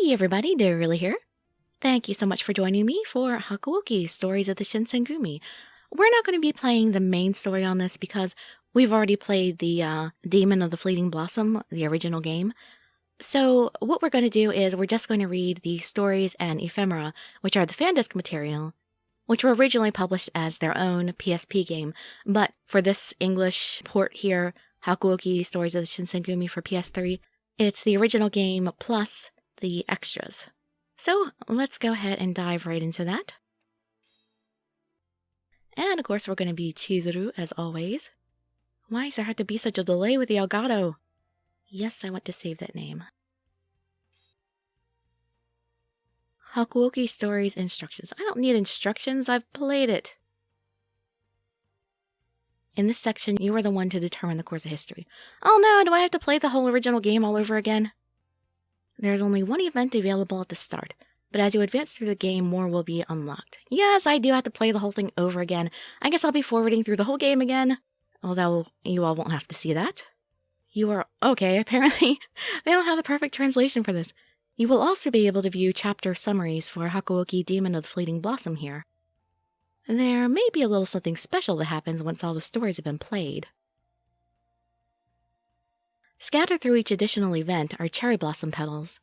Hey everybody, Dirili here. Thank you so much for joining me for Hakuouki Stories of the Shinsengumi. We're not going to be playing the main story on this because we've already played the Demon of the Fleeting Blossom, the original game. So what we're going to do is we're just going to read the stories and ephemera, which are the fan disk material, which were originally published as their own PSP game. But for this English port here, Hakuouki Stories of the Shinsengumi for PS3, it's the original game plus the extras. So let's go ahead and dive right into that. And of course we're going to be Chizuru as always. Why does there have to be such a delay with the Elgato? Yes, I want to save that name. Hakuouki Stories instructions. I don't need instructions, I've played it. In this section, you are the one to determine the course of history. Oh no, do I have to play the whole original game all over again? There's only one event available at the start, but as you advance through the game, more will be unlocked. Yes, I do have to play the whole thing over again. I guess I'll be forwarding through the whole game again, although you all won't have to see that. You are okay, apparently. They don't have the perfect translation for this. You will also be able to view chapter summaries for Hakuouki Demon of the Fleeting Blossom here. There may be a little something special that happens once all the stories have been played. Scattered through each additional event are cherry blossom petals.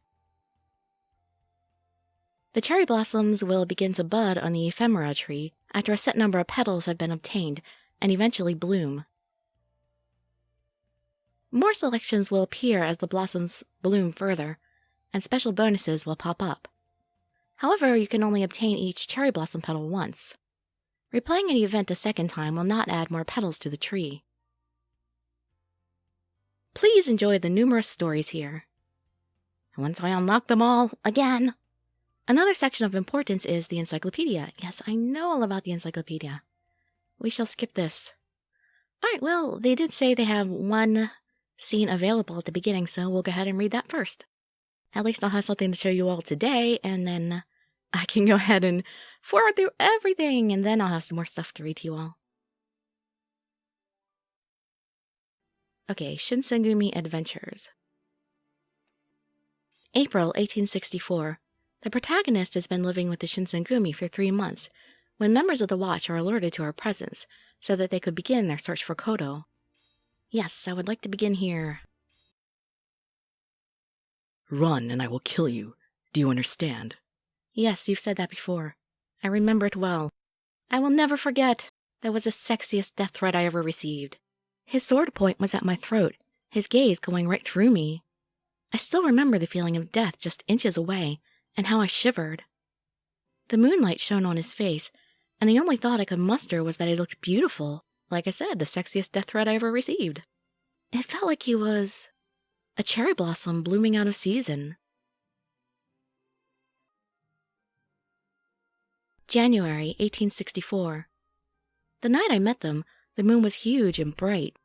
The cherry blossoms will begin to bud on the ephemera tree after a set number of petals have been obtained and eventually bloom. More selections will appear as the blossoms bloom further, and special bonuses will pop up. However, you can only obtain each cherry blossom petal once. Replaying an event a second time will not add more petals to the tree. Please enjoy the numerous stories here. Once I unlock them all, again! Another section of importance is the Encyclopedia. Yes, I know all about the Encyclopedia. We shall skip this. Alright, well, they did say they have one scene available at the beginning, so we'll go ahead and read that first. At least I'll have something to show you all today, and then I can go ahead and forward through everything, and then I'll have some more stuff to read to you all. Okay, Shinsengumi Adventures. April 1864. The protagonist has been living with the Shinsengumi for 3 months, when members of the watch are alerted to her presence, so that they could begin their search for Kodo. Yes, I would like to begin here. Run, and I will kill you. Do you understand? Yes, you've said that before. I remember it well. I will never forget. That was the sexiest death threat I ever received. His sword point was at my throat, his gaze going right through me. I still remember the feeling of death just inches away, and how I shivered. The moonlight shone on his face, and the only thought I could muster was that he looked beautiful. Like I said, the sexiest death threat I ever received. It felt like he was a cherry blossom blooming out of season. January 1864. The night I met them, the moon was huge and bright.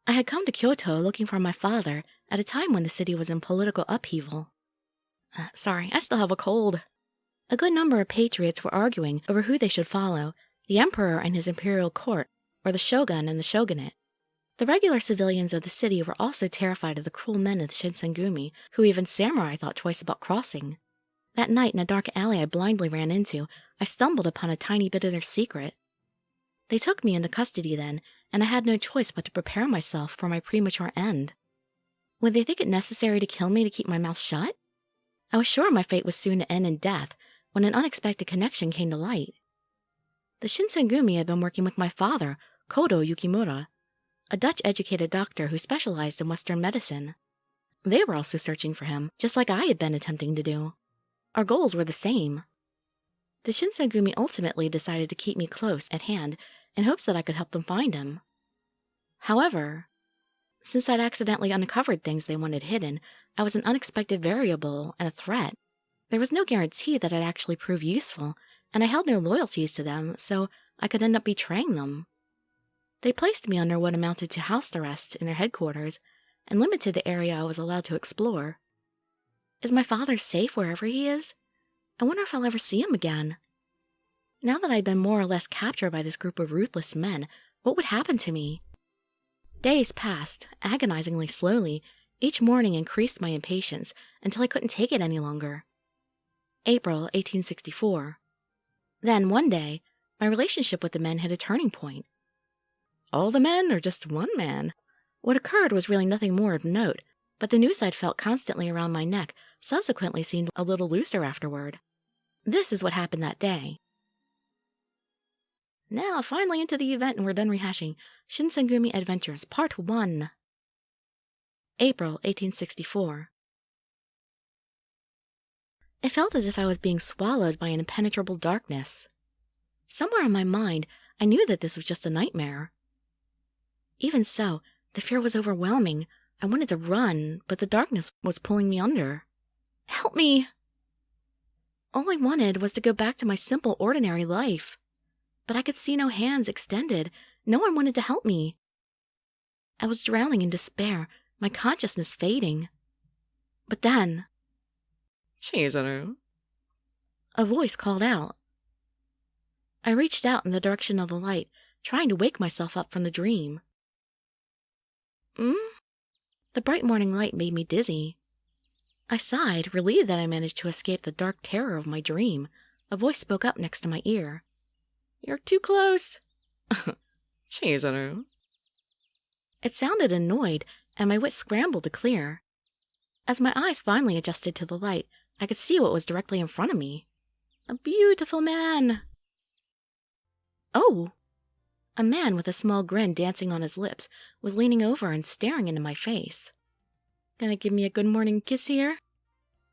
I had come to Kyoto looking for my father at a time when the city was in political upheaval. Sorry, I still have a cold. A good number of patriots were arguing over who they should follow, the emperor and his imperial court, or the shogun and the shogunate. The regular civilians of the city were also terrified of the cruel men of the Shinsengumi, who even samurai thought twice about crossing. That night, in a dark alley I blindly ran into, I stumbled upon a tiny bit of their secret. They took me into custody then, and I had no choice but to prepare myself for my premature end. Would they think it necessary to kill me to keep my mouth shut? I was sure my fate was soon to end in death, when an unexpected connection came to light. The Shinsengumi had been working with my father, Kodo Yukimura, a Dutch-educated doctor who specialized in Western medicine. They were also searching for him, just like I had been attempting to do. Our goals were the same. The Shinsengumi ultimately decided to keep me close at hand in hopes that I could help them find him. However, since I'd accidentally uncovered things they wanted hidden, I was an unexpected variable and a threat. There was no guarantee that I'd actually prove useful, and I held no loyalties to them, so I could end up betraying them. They placed me under what amounted to house arrest in their headquarters, and limited the area I was allowed to explore. Is my father safe wherever he is? I wonder if I'll ever see him again. Now that I'd been more or less captured by this group of ruthless men, what would happen to me? Days passed, agonizingly slowly. Each morning increased my impatience until I couldn't take it any longer. April 1864. Then, one day, my relationship with the men hit a turning point. All the men or just one man? What occurred was really nothing more of note, but the noose I'd felt constantly around my neck subsequently seemed a little looser afterward. This is what happened that day. Now, finally into the event, and we're done rehashing. Shinsengumi Adventures, Part 1. April 1864. It felt as if I was being swallowed by an impenetrable darkness. Somewhere in my mind, I knew that this was just a nightmare. Even so, the fear was overwhelming. I wanted to run, but the darkness was pulling me under. Help me! All I wanted was to go back to my simple, ordinary life. But I could see no hands extended. No one wanted to help me. I was drowning in despair, my consciousness fading. But then... Chizuru. A voice called out. I reached out in the direction of the light, trying to wake myself up from the dream. The bright morning light made me dizzy. I sighed, relieved that I managed to escape the dark terror of my dream. A voice spoke up next to my ear. You're too close. Chizuru. It sounded annoyed, and my wits scrambled to clear. As my eyes finally adjusted to the light, I could see what was directly in front of me. A beautiful man. Oh! A man with a small grin dancing on his lips was leaning over and staring into my face. Gonna give me a good morning kiss here?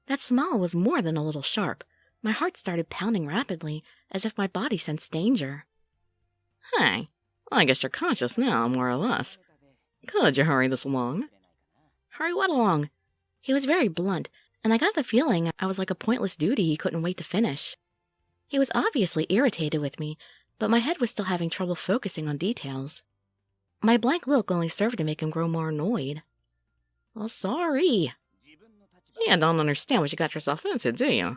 That smile was more than a little sharp. My heart started pounding rapidly, as if my body sensed danger. Hey, well, I guess you're conscious now, more or less. Could you hurry this along? Hurry what along? He was very blunt, and I got the feeling I was like a pointless duty he couldn't wait to finish. He was obviously irritated with me, but my head was still having trouble focusing on details. My blank look only served to make him grow more annoyed. Well, sorry. You don't understand what you got yourself into, do you?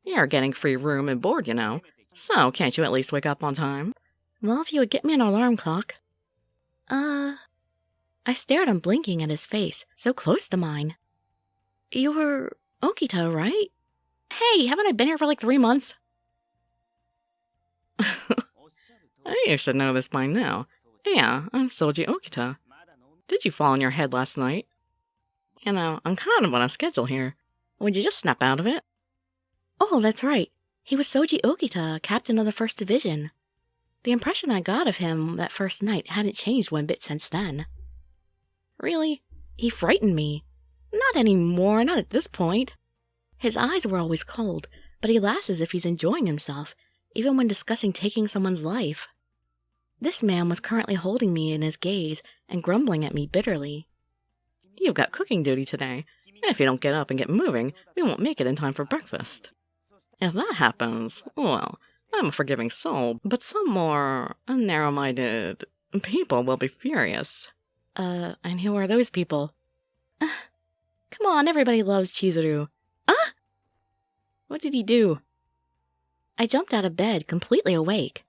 You're getting free room and board, you know. So can't you at least wake up on time? Well, if you would get me an alarm clock. I stared unblinking at his face, so close to mine. You're Okita, right? Hey, haven't I been here for like 3 months? You should know this by now. Yeah, I'm Soji Okita. Did you fall on your head last night? You know, I'm kind of on a schedule here. Would you just snap out of it? Oh, that's right. He was Soji Okita, captain of the 1st Division. The impression I got of him that first night hadn't changed one bit since then. Really? He frightened me. Not anymore, not at this point. His eyes were always cold, but he laughs as if he's enjoying himself, even when discussing taking someone's life. This man was currently holding me in his gaze and grumbling at me bitterly. You've got cooking duty today. If you don't get up and get moving, we won't make it in time for breakfast. If that happens, well, I'm a forgiving soul, but some more narrow-minded people will be furious. And who are those people? Come on, everybody loves Chizuru. What did he do? I jumped out of bed, completely awake.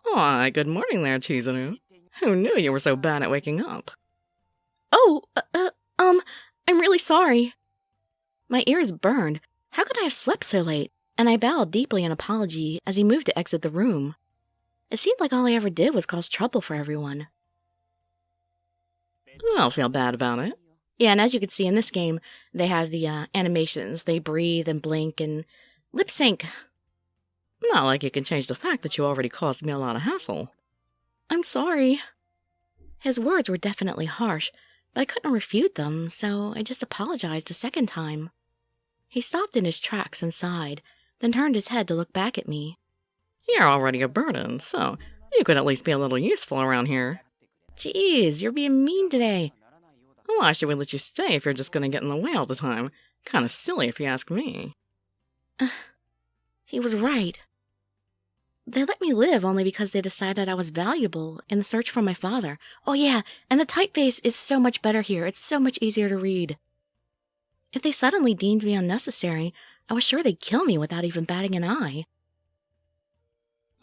Why, good morning there, Chizuru. Who knew you were so bad at waking up? Oh, I'm really sorry. My ears burned. How could I have slept so late? And I bowed deeply in apology as he moved to exit the room. It seemed like all I ever did was cause trouble for everyone. I'll feel bad about it. Yeah, and as you can see in this game, they have the animations. They breathe and blink and lip sync. Not like you can change the fact that you already caused me a lot of hassle. I'm sorry. His words were definitely harsh, but I couldn't refute them, so I just apologized a second time. He stopped in his tracks and sighed, then turned his head to look back at me. You're already a burden, so you could at least be a little useful around here. Jeez, you're being mean today. Why should we let you stay if you're just going to get in the way all the time? Kind of silly if you ask me. He was right. They let me live only because they decided I was valuable in the search for my father. Oh yeah, and the typeface is so much better here. It's so much easier to read. If they suddenly deemed me unnecessary, I was sure they'd kill me without even batting an eye.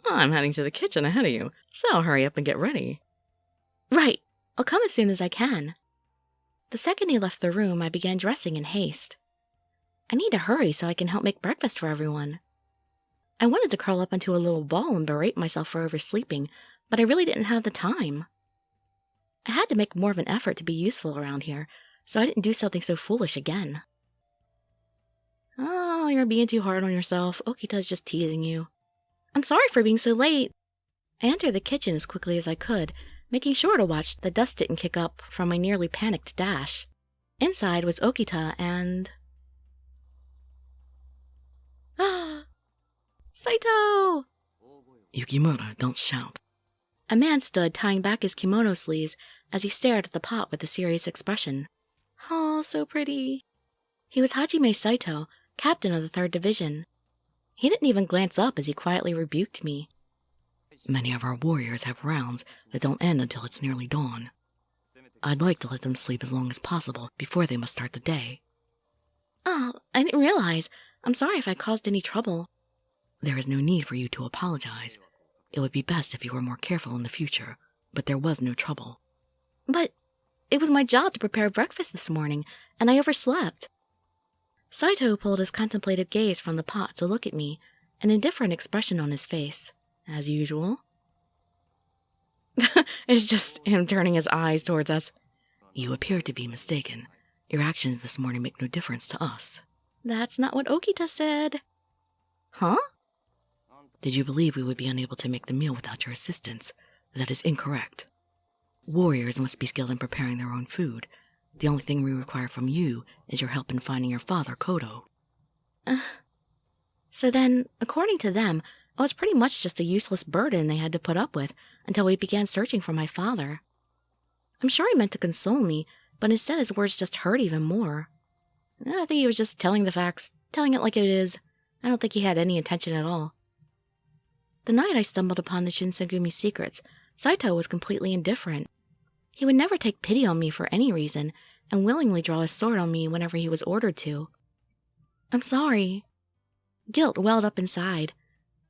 I'm heading to the kitchen ahead of you, so hurry up and get ready. Right. I'll come as soon as I can. The second he left the room, I began dressing in haste. I need to hurry so I can help make breakfast for everyone. I wanted to curl up into a little ball and berate myself for oversleeping, but I really didn't have the time. I had to make more of an effort to be useful around here, so I didn't do something so foolish again. Oh, you're being too hard on yourself. Okita's just teasing you. I'm sorry for being so late. I entered the kitchen as quickly as I could, making sure to watch the dust didn't kick up from my nearly panicked dash. Inside was Okita and... Ah! Saito! Yukimura, don't shout. A man stood tying back his kimono sleeves as he stared at the pot with a serious expression. Oh, so pretty. He was Hajime Saito, captain of the 3rd Division. He didn't even glance up as he quietly rebuked me. Many of our warriors have rounds that don't end until it's nearly dawn. I'd like to let them sleep as long as possible before they must start the day. Oh, I didn't realize. I'm sorry if I caused any trouble. There is no need for you to apologize. It would be best if you were more careful in the future, but there was no trouble. But it was my job to prepare breakfast this morning, and I overslept. Saito pulled his contemplative gaze from the pot to look at me, an indifferent expression on his face, as usual. It's just him turning his eyes towards us. You appear to be mistaken. Your actions this morning make no difference to us. That's not what Okita said. Huh? Did you believe we would be unable to make the meal without your assistance? That is incorrect. Warriors must be skilled in preparing their own food. The only thing we require from you is your help in finding your father, Kodo. So then, according to them, I was pretty much just a useless burden they had to put up with until we began searching for my father. I'm sure he meant to console me, but instead his words just hurt even more. I think he was just telling the facts, telling it like it is. I don't think he had any intention at all. The night I stumbled upon the Shinsengumi secrets, Saito was completely indifferent. He would never take pity on me for any reason, and willingly draw his sword on me whenever he was ordered to. I'm sorry. Guilt welled up inside.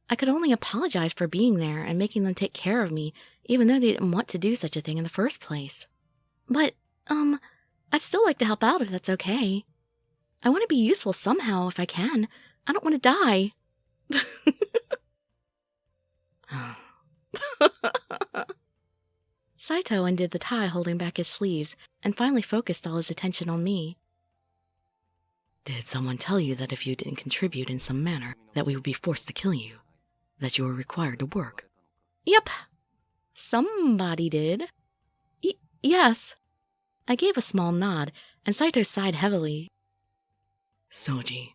I could only apologize for being there and making them take care of me, even though they didn't want to do such a thing in the first place. But, I'd still like to help out if that's okay. I want to be useful somehow if I can. I don't want to die. Saito undid the tie holding back his sleeves and finally focused all his attention on me. Did someone tell you that if you didn't contribute in some manner, that we would be forced to kill you? That you were required to work? Yep. Somebody did. Yes. I gave a small nod, and Saito sighed heavily. Soji,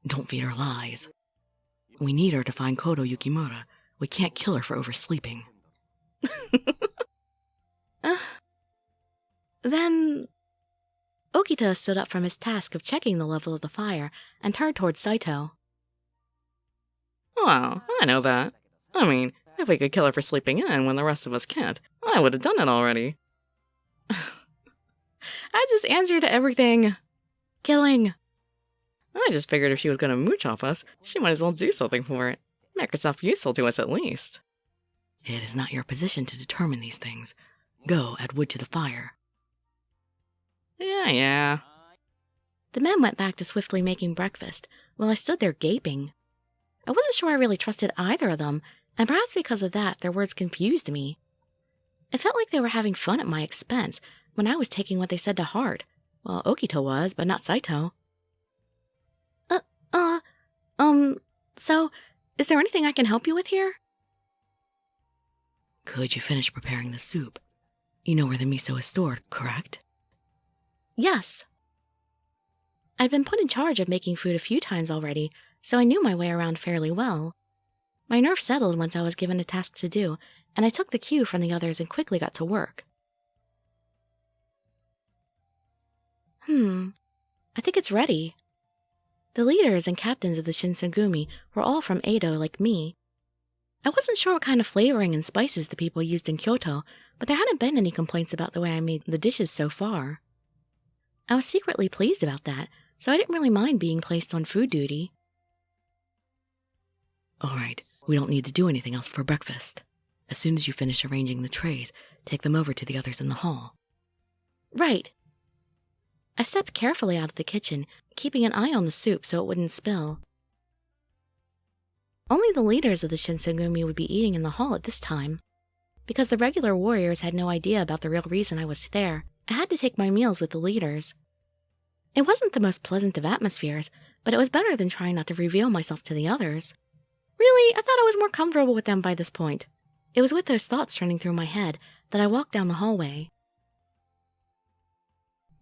don't feed her lies. We need her to find Kodo Yukimura. We can't kill her for oversleeping. Then... Okita stood up from his task of checking the level of the fire and turned towards Saito. Well, I know that. I mean, if we could kill her for sleeping in when the rest of us can't, I would have done it already. I just answered to everything. Killing. I just figured if she was going to mooch off us, she might as well do something for it. Make herself useful to us at least. It is not your position to determine these things. Go, add wood to the fire. Yeah. The men went back to swiftly making breakfast, while I stood there gaping. I wasn't sure I really trusted either of them, and perhaps because of that, their words confused me. It felt like they were having fun at my expense, when I was taking what they said to heart. Well, Okita was, but not Saito. So, is there anything I can help you with here? Could you finish preparing the soup? You know where the miso is stored, correct? Yes. I'd been put in charge of making food a few times already, so I knew my way around fairly well. My nerves settled once I was given a task to do, and I took the cue from the others and quickly got to work. I think it's ready. The leaders and captains of the Shinsengumi were all from Edo like me. I wasn't sure what kind of flavoring and spices the people used in Kyoto, but there hadn't been any complaints about the way I made the dishes so far. I was secretly pleased about that, so I didn't really mind being placed on food duty. All right, we don't need to do anything else for breakfast. As soon as you finish arranging the trays, take them over to the others in the hall. Right. I stepped carefully out of the kitchen, keeping an eye on the soup so it wouldn't spill. Only the leaders of the Shinsengumi would be eating in the hall at this time. Because the regular warriors had no idea about the real reason I was there, I had to take my meals with the leaders. It wasn't the most pleasant of atmospheres, but it was better than trying not to reveal myself to the others. Really, I thought I was more comfortable with them by this point. It was with those thoughts running through my head that I walked down the hallway.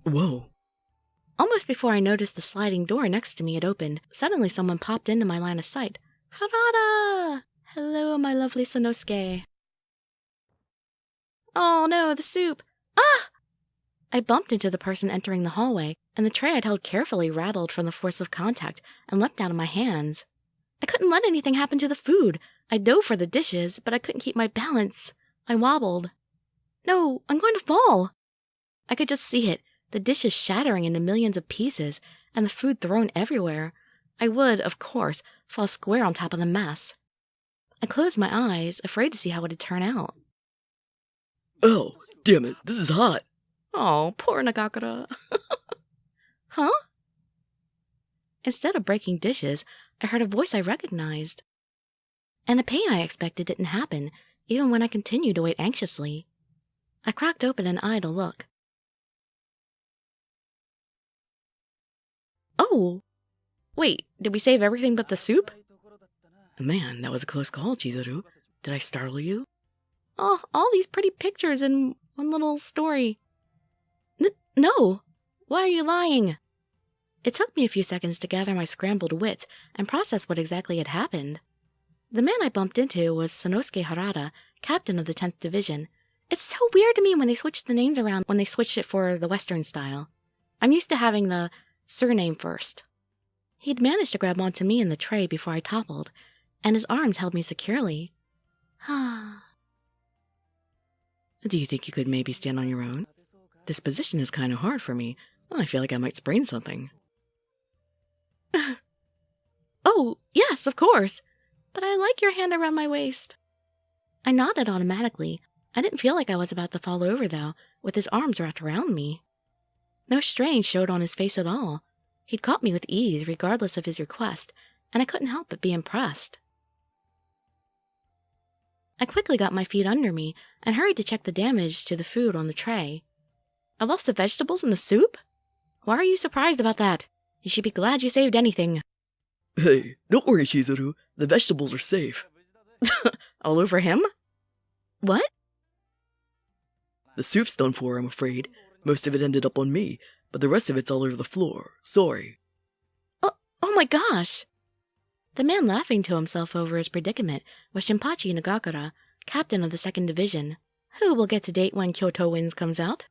Whoa. Almost before I noticed the sliding door next to me had opened, suddenly someone popped into my line of sight. Harada! Hello, my lovely Sanosuke. Oh no, the soup! Ah! I bumped into the person entering the hallway, and the tray I'd held carefully rattled from the force of contact and leapt out of my hands. I couldn't let anything happen to the food. I dove for the dishes, but I couldn't keep my balance. I wobbled. No, I'm going to fall! I could just see it, the dishes shattering into millions of pieces, and the food thrown everywhere. I would, of course, fall square on top of the mess. I closed my eyes, afraid to see how it would turn out. Oh, damn it, this is hot. Oh, poor Nagakura. Huh? Instead of breaking dishes, I heard a voice I recognized. And the pain I expected didn't happen, even when I continued to wait anxiously. I cracked open an eye to look. Oh! Wait, did we save everything but the soup? Man, that was a close call, Chizuru. Did I startle you? Oh, all these pretty pictures in one little story. No! Why are you lying? It took me a few seconds to gather my scrambled wits and process what exactly had happened. The man I bumped into was Sanosuke Harada, captain of the 10th Division. It's so weird to me when they switched the names around when they switched it for the Western style. I'm used to having the surname first. He'd managed to grab onto me in the tray before I toppled, and his arms held me securely. Do you think you could maybe stand on your own? This position is kind of hard for me. I feel like I might sprain something. Oh, yes, of course. But I like your hand around my waist. I nodded automatically. I didn't feel like I was about to fall over, though, with his arms wrapped around me. No strain showed on his face at all. He'd caught me with ease, regardless of his request, and I couldn't help but be impressed. I quickly got my feet under me and hurried to check the damage to the food on the tray. I lost the vegetables in the soup? Why are you surprised about that? You should be glad you saved anything. Hey, don't worry, Chizuru. The vegetables are safe. All over him? What? The soup's done for, I'm afraid. Most of it ended up on me, but the rest of it's all over the floor. Sorry. Oh my gosh! The man laughing to himself over his predicament was Shinpachi Nagakura, captain of the 2nd Division, who will get to date when Kyoto Winds comes out.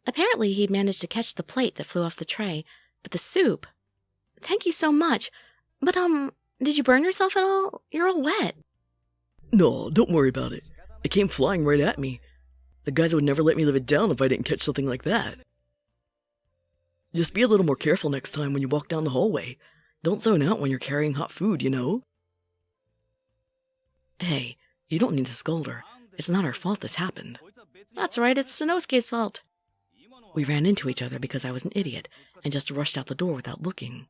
Apparently, he'd managed to catch the plate that flew off the tray, but the soup... Thank you so much. But, did you burn yourself at all? You're all wet. No, don't worry about it. It came flying right at me. The guys would never let me live it down if I didn't catch something like that. Just be a little more careful next time when you walk down the hallway. Don't zone out when you're carrying hot food, you know? Hey, you don't need to scold her. It's not our fault this happened. That's right, it's Sanosuke's fault. We ran into each other because I was an idiot and just rushed out the door without looking.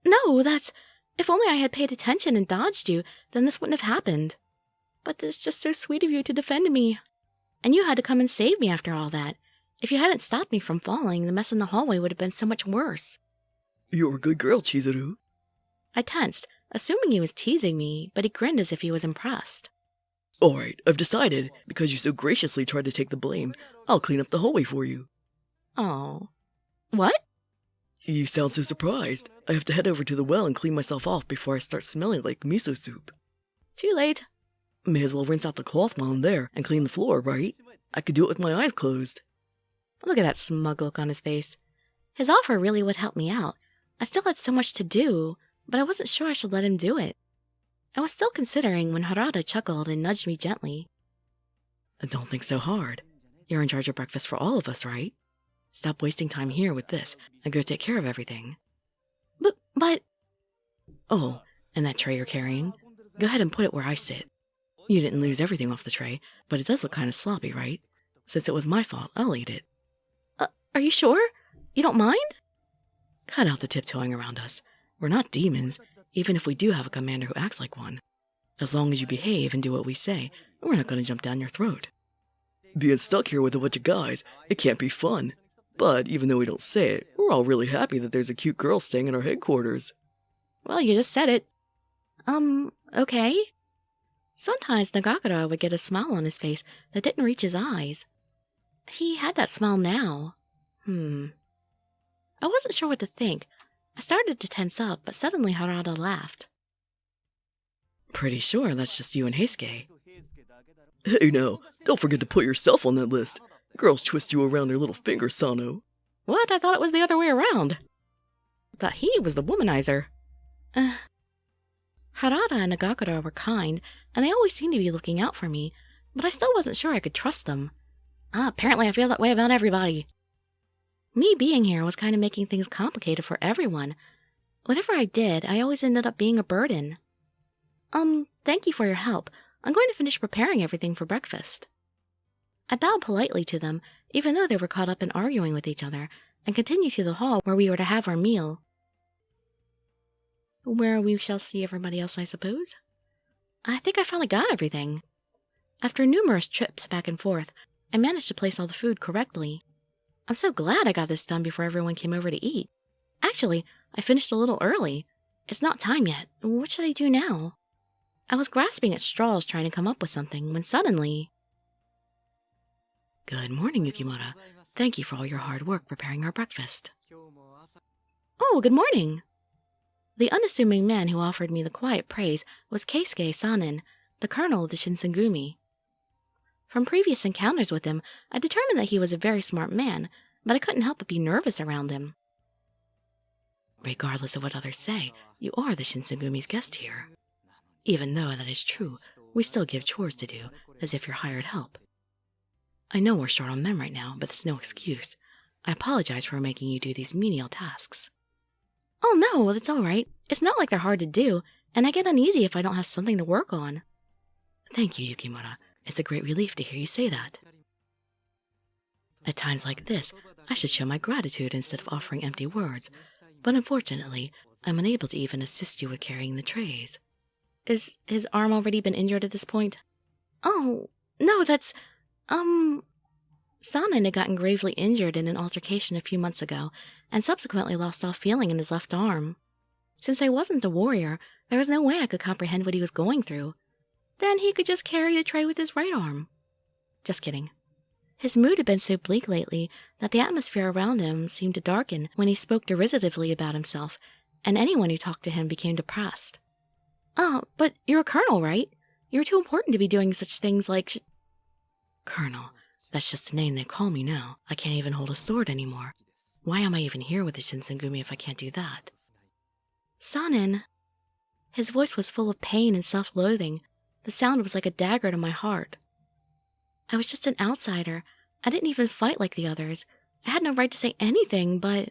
No, that's... If only I had paid attention and dodged you, then this wouldn't have happened. But it's just so sweet of you to defend me. And you had to come and save me after all that. If you hadn't stopped me from falling, the mess in the hallway would have been so much worse. You're a good girl, Chizuru. I tensed, assuming he was teasing me, but he grinned as if he was impressed. Alright, I've decided. Because you so graciously tried to take the blame, I'll clean up the hallway for you. Oh. What? You sound so surprised. I have to head over to the well and clean myself off before I start smelling like miso soup. Too late. May as well rinse out the cloth while I'm there and clean the floor, right? I could do it with my eyes closed. Look at that smug look on his face. His offer really would help me out. I still had so much to do, but I wasn't sure I should let him do it. I was still considering when Harada chuckled and nudged me gently. Don't think so hard. You're in charge of breakfast for all of us, right? Stop wasting time here with this and go take care of everything. But... Oh, and that tray you're carrying? Go ahead and put it where I sit. You didn't lose everything off the tray, but it does look kind of sloppy, right? Since it was my fault, I'll eat it. Are you sure? You don't mind? Cut out the tiptoeing around us. We're not demons, even if we do have a commander who acts like one. As long as you behave and do what we say, we're not going to jump down your throat. Being stuck here with a bunch of guys, it can't be fun. But even though we don't say it, we're all really happy that there's a cute girl staying in our headquarters. Well, you just said it. Okay. Sometimes Nagakura would get a smile on his face that didn't reach his eyes. He had that smile now. I wasn't sure what to think. I started to tense up, but suddenly Harada laughed. Pretty sure that's just you and Heisuke. Hey now, don't forget to put yourself on that list. Girls twist you around their little finger, Sano. What? I thought it was the other way around. Thought he was the womanizer. Harada and Nagakura were kind, and they always seemed to be looking out for me, but I still wasn't sure I could trust them. Apparently I feel that way about everybody. Me being here was kind of making things complicated for everyone. Whatever I did, I always ended up being a burden. Thank you for your help. I'm going to finish preparing everything for breakfast. I bowed politely to them, even though they were caught up in arguing with each other, and continued to the hall where we were to have our meal. Where we shall see everybody else, I suppose. I think I finally got everything. After numerous trips back and forth, I managed to place all the food correctly. I'm so glad I got this done before everyone came over to eat. Actually, I finished a little early. It's not time yet. What should I do now? I was grasping at straws trying to come up with something when suddenly... Good morning, Yukimura. Thank you for all your hard work preparing our breakfast. Oh, good morning. The unassuming man who offered me the quiet praise was Keisuke Sanan, the colonel of the Shinsengumi. From previous encounters with him, I determined that he was a very smart man, but I couldn't help but be nervous around him. Regardless of what others say, you are the Shinsengumi's guest here. Even though that is true, we still give chores to do, as if you're hired help. I know we're short on them right now, but it's no excuse. I apologize for making you do these menial tasks. Oh no, that's all right. It's not like they're hard to do, and I get uneasy if I don't have something to work on. Thank you, Yukimura. It's a great relief to hear you say that. At times like this, I should show my gratitude instead of offering empty words, but unfortunately, I'm unable to even assist you with carrying the trays. Is his arm already been injured at this point? Oh, no, that's... Sanan had gotten gravely injured in an altercation a few months ago, and subsequently lost all feeling in his left arm. Since I wasn't a warrior, there was no way I could comprehend what he was going through. Then he could just carry the tray with his right arm. Just kidding. His mood had been so bleak lately that the atmosphere around him seemed to darken when he spoke derisively about himself, and anyone who talked to him became depressed. Oh, but you're a colonel, right? You're too important to be doing such things like... Colonel, that's just the name they call me now. I can't even hold a sword anymore. Why am I even here with the Shinsengumi if I can't do that? Sanan. His voice was full of pain and self-loathing. The sound was like a dagger to my heart. I was just an outsider. I didn't even fight like the others. I had no right to say anything, but...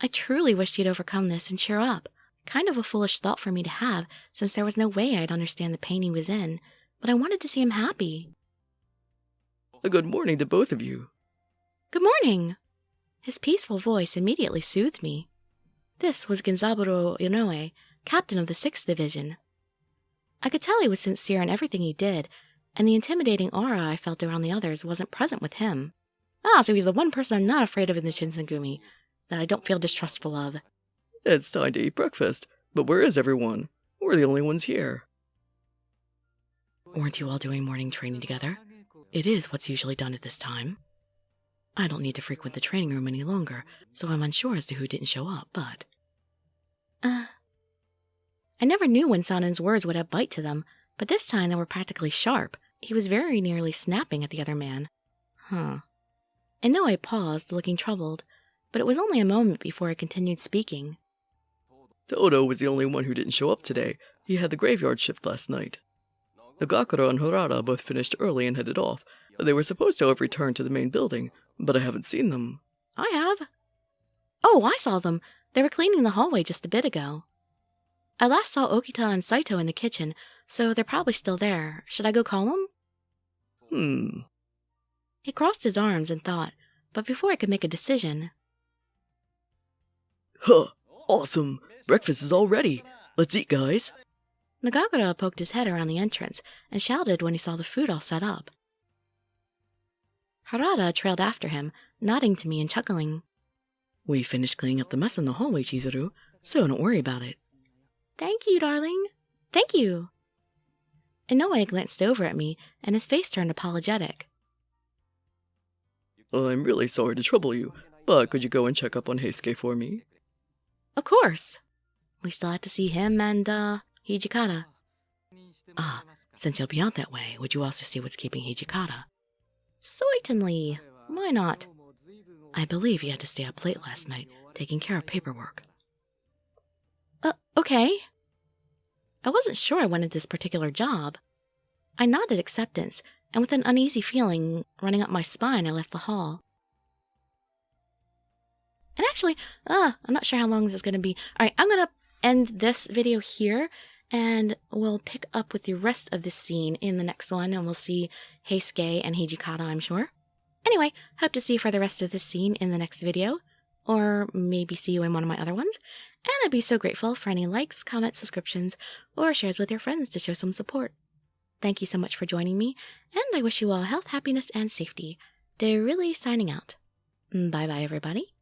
I truly wished you'd overcome this and cheer up. Kind of a foolish thought for me to have, since there was no way I'd understand the pain he was in, but I wanted to see him happy. Good morning to both of you. Good morning. His peaceful voice immediately soothed me. This was Genzaburo Inoue, captain of the 6th Division. I could tell he was sincere in everything he did, and the intimidating aura I felt around the others wasn't present with him. So he's the one person I'm not afraid of in the Shinsengumi, that I don't feel distrustful of. It's time to eat breakfast, but where is everyone? We're the only ones here. Weren't you all doing morning training together? It is what's usually done at this time. I don't need to frequent the training room any longer, so I'm unsure as to who didn't show up, but... I never knew when Sanan's words would have bite to them, but this time they were practically sharp. He was very nearly snapping at the other man. Inoue paused, looking troubled, but it was only a moment before I continued speaking. Todo was the only one who didn't show up today. He had the graveyard shift last night. Nagakura and Harada both finished early and headed off. They were supposed to have returned to the main building, but I haven't seen them. I have. Oh, I saw them. They were cleaning the hallway just a bit ago. I last saw Okita and Saito in the kitchen, so they're probably still there. Should I go call them? He crossed his arms and thought, but before I could make a decision... Huh, awesome. Breakfast is all ready. Let's eat, guys. Nagagura poked his head around the entrance and shouted when he saw the food all set up. Harada trailed after him, nodding to me and chuckling. We finished cleaning up the mess in the hallway, Chizuru, so don't worry about it. Thank you, darling. Thank you. Inoue glanced over at me, and his face turned apologetic. I'm really sorry to trouble you, but could you go and check up on Heisuke for me? Of course. We still have to see him and, Hijikata. Ah, since you'll be out that way, would you also see what's keeping Hijikata? Certainly. Why not? I believe he had to stay up late last night, taking care of paperwork. Okay. I wasn't sure I wanted this particular job. I nodded acceptance, and with an uneasy feeling running up my spine, I left the hall. And actually, I'm not sure how long this is going to be. Alright, I'm going to end this video here, and we'll pick up with the rest of this scene in the next one, and we'll see Heisuke and Hijikata, I'm sure. Anyway, hope to see you for the rest of this scene in the next video, or maybe see you in one of my other ones, and I'd be so grateful for any likes, comments, subscriptions, or shares with your friends to show some support. Thank you so much for joining me, and I wish you all health, happiness, and safety. Dirili signing out. Bye-bye, everybody.